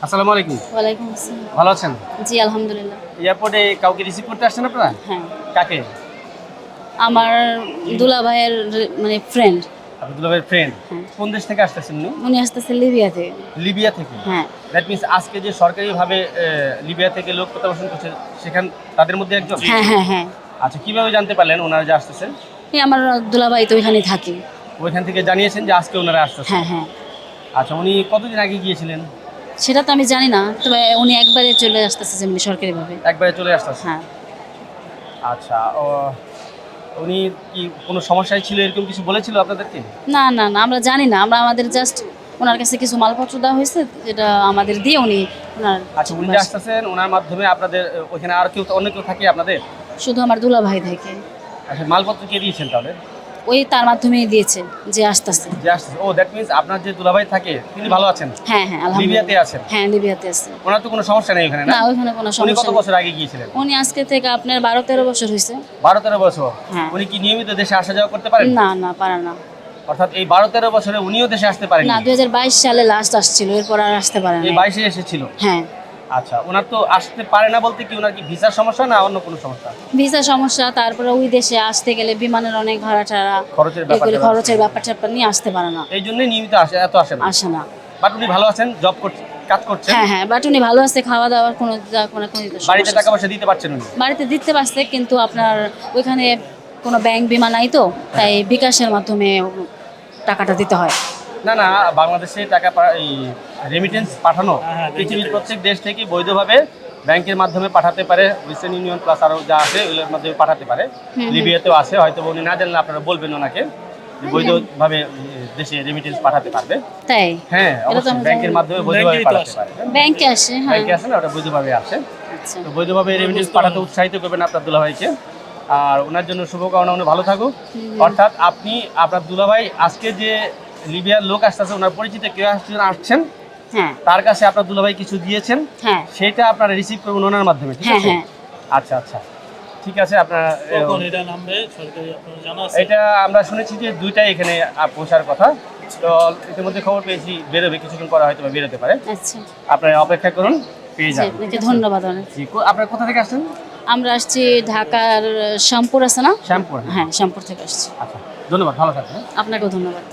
আসসালামু আলাইকুম। ওয়ালাইকুম আসসালাম। ভালো আছেন? জি, আলহামদুলিল্লাহ। এয়ারপোর্টে কাউকে রিসিভ করতে আসছেন আপনারা? হ্যাঁ, কাকে? আমার দুলাভাইয়ের মানে ফ্রেন্ড। আব্দুল্লাহ ভাইয়ের ফ্রেন্ড। হ্যাঁ, কোন দেশ থেকে আসতেছেন উনি? উনি আসতেছে লিবিয়া থেকে। লিবিয়া থেকে। হ্যাঁ, দ্যাট মিনস আজকে যে সরকারিভাবে লিবিয়া থেকে লোক প্রত্যাবর্তন করছে সেখান তাদের মধ্যে একজন? হ্যাঁ, হ্যাঁ, হ্যাঁ। আচ্ছা, কিভাবে জানতে পারলেন ওনারা যে আসতেছেন? এই আমার দুলাভাই তো ওইখানে থাকে। ওইখান থেকে জানিয়েছেন যে আজকে ওনারা আসতেছেন? হ্যাঁ, হ্যাঁ। আচ্ছা, উনি কতদিন আগে গিয়েছিলেন? সেটা তো আমি জানি না। তবে উনি একবারে চলে আসতেছে যেমনি সরকারিভাবে। একবারে চলে আসতেছেন? হ্যাঁ। আচ্ছা, উনি কি কোনো সমস্যায় ছিল এরকম কিছু বলেছিল আপনাদেরকে? না, না, না, আমরা জানি না। আমরা আমাদের জাস্ট ওনার কাছে কিছু মালপত্র দেওয়া হয়েছে, যেটা আমাদের দিয়ে উনি ওনার আচ্ছা, উনি যে আসতেছেন ওনার মাধ্যমে আপনাদের ওইখানে আর কেউ অন্য কেউ থাকে আপনাদের? শুধু আমার দুলাভাই থাকে। আচ্ছা, মালপত্র কে দিয়েছেন তাহলে? ওই তার মাধ্যমেই দিয়েছে যে আসতেছে। যে আসতেছে, ও দ্যাট মিনস আপনার যে দুলাভাই থাকে তিনি ভালো আছেন? হ্যাঁ, হ্যাঁ, লিবিয়াতে আলহামদুলিল্লাহ। আছেন? হ্যাঁ, লিবিয়াতে আছে। ওনার তো কোনো সমস্যা নেই ওখানে, না, না? ওইখানে কোনো উনি সমস্যা কত নেই। বছর আগে গিয়েছিলেন? উনি আজকে থেকে আপনার 12-13 বছর হয়েছে। 12-13 বছর? হ্যাঁ। উনি কি নিয়মিত দেশে আসা যাওয়া করতে পারেন? না, না, পারে না। অর্থাৎ এই 12-13 বছরে উনিও দেশে আসতে পারেন না, 2022 সালে লাস্ট আসছিল, এরপর আর আসতে পারে না। এই 22-এ এসেছিল? হ্যাঁ, আচ্ছা, ওনার তো আসতে পারে না বলতে কি ওনার কি ভিসার সমস্যা না অন্য কোনো সমস্যা? ভিসা সমস্যা, তারপরে ওই দেশে আসতে গেলে বিমানের অনেক ভাড়া টাড়া, খরচের ব্যাপার এগুলি আছে। খরচের ব্যাপার নিয়ে আসতে পারে না। এই জন্যই নিয়মিত এত আসে না। আসে না। বাট উনি ভালো আছেন, জব করছেন, কাজ করছেন? হ্যাঁ, হ্যাঁ, বাট উনি ভালো আছে, খাওয়া দাওয়ার কোনো কোনো বাড়িতে সমস্যা টাকা পয়সা দিতে পারছেন উনি? বাড়িতে দিতে পারছে, কিন্তু আপনার ওইখানে কোনো ব্যাংক বিমা নাই তো, তাই বিকাশের মাধ্যমে টাকাটা দিতে হয়। না, না, বাংলাদেশে টাকা এই রেমিটেন্স পাঠানো পৃথিবীর প্রত্যেক দেশ থেকে বৈধভাবে ব্যাংকের মাধ্যমে পাঠাতে পারে। ওয়েস্টার্ন ইউনিয়ন প্লাস আরও যা আছে ওগুলোর মাধ্যমে পাঠাতে পারে। লিবিয়াতেও আছে, হয়তো উনি না জানলে আপনারা বলবেন ওনাকে যে বৈধভাবে দেশে রেমিটেন্স পাঠাতে পারবে। তাই? হ্যাঁ, এটা তো অবশ্যই আমি ব্যাংকের জানি না। মাধ্যমে বৈধভাবে পাঠাতে পারে। ব্যাংকে আসে, হ্যাঁ। ব্যাংকে আসে না, ওটা বৈধভাবে আসে। আচ্ছা। তো বৈধভাবে রেমিটেন্স পাঠাতে উৎসাহিত করবেন আপনার দুলাভাইকে। আর ওনার জন্য শুভকামনা, উনি ভালো থাকুক। অর্থাৎ আপনি আপনার দুলাভাই আজকে যে লিবিয়ার লোক আসতেছে ওনার পরিচিত কেউ আসছেন, হ্যাঁ, তার কাছে আপনার দুলাভাই কিছু দিয়েছেন, হ্যাঁ, সেটা আপনারা রিসিভ করবেন ওনার মাধ্যমে, ঠিক হ্যাঁ, আছে? হ্যাঁ। আচ্ছা, আচ্ছা, ঠিক আছে। আপনার কখন এটা নামবে সরকারি আপনার জানা আছে? এটা আমরা শুনেছি যে 2টায় এখানে পৌঁছার কথা। তো ইতিমধ্যে খবর পেয়েছি বেরোবে, কিছুক্ষণ পরে হয়তো বেরোতে পারে। আচ্ছা। আপনারা অপেক্ষা করুন, পেয়ে জি, যাবেন। আপনাকে ধন্যবাদ অনেক। জি, আপনারা কোথা থেকে আসছেন? আমরা আসছি ঢাকার শ্যামপুর আছে না? শ্যামপুর? হ্যাঁ, শ্যামপুর থেকে আসছি। আচ্ছা, ধন্যবাদ, ভালো থাকবেন। আপনাকেও ধন্যবাদ।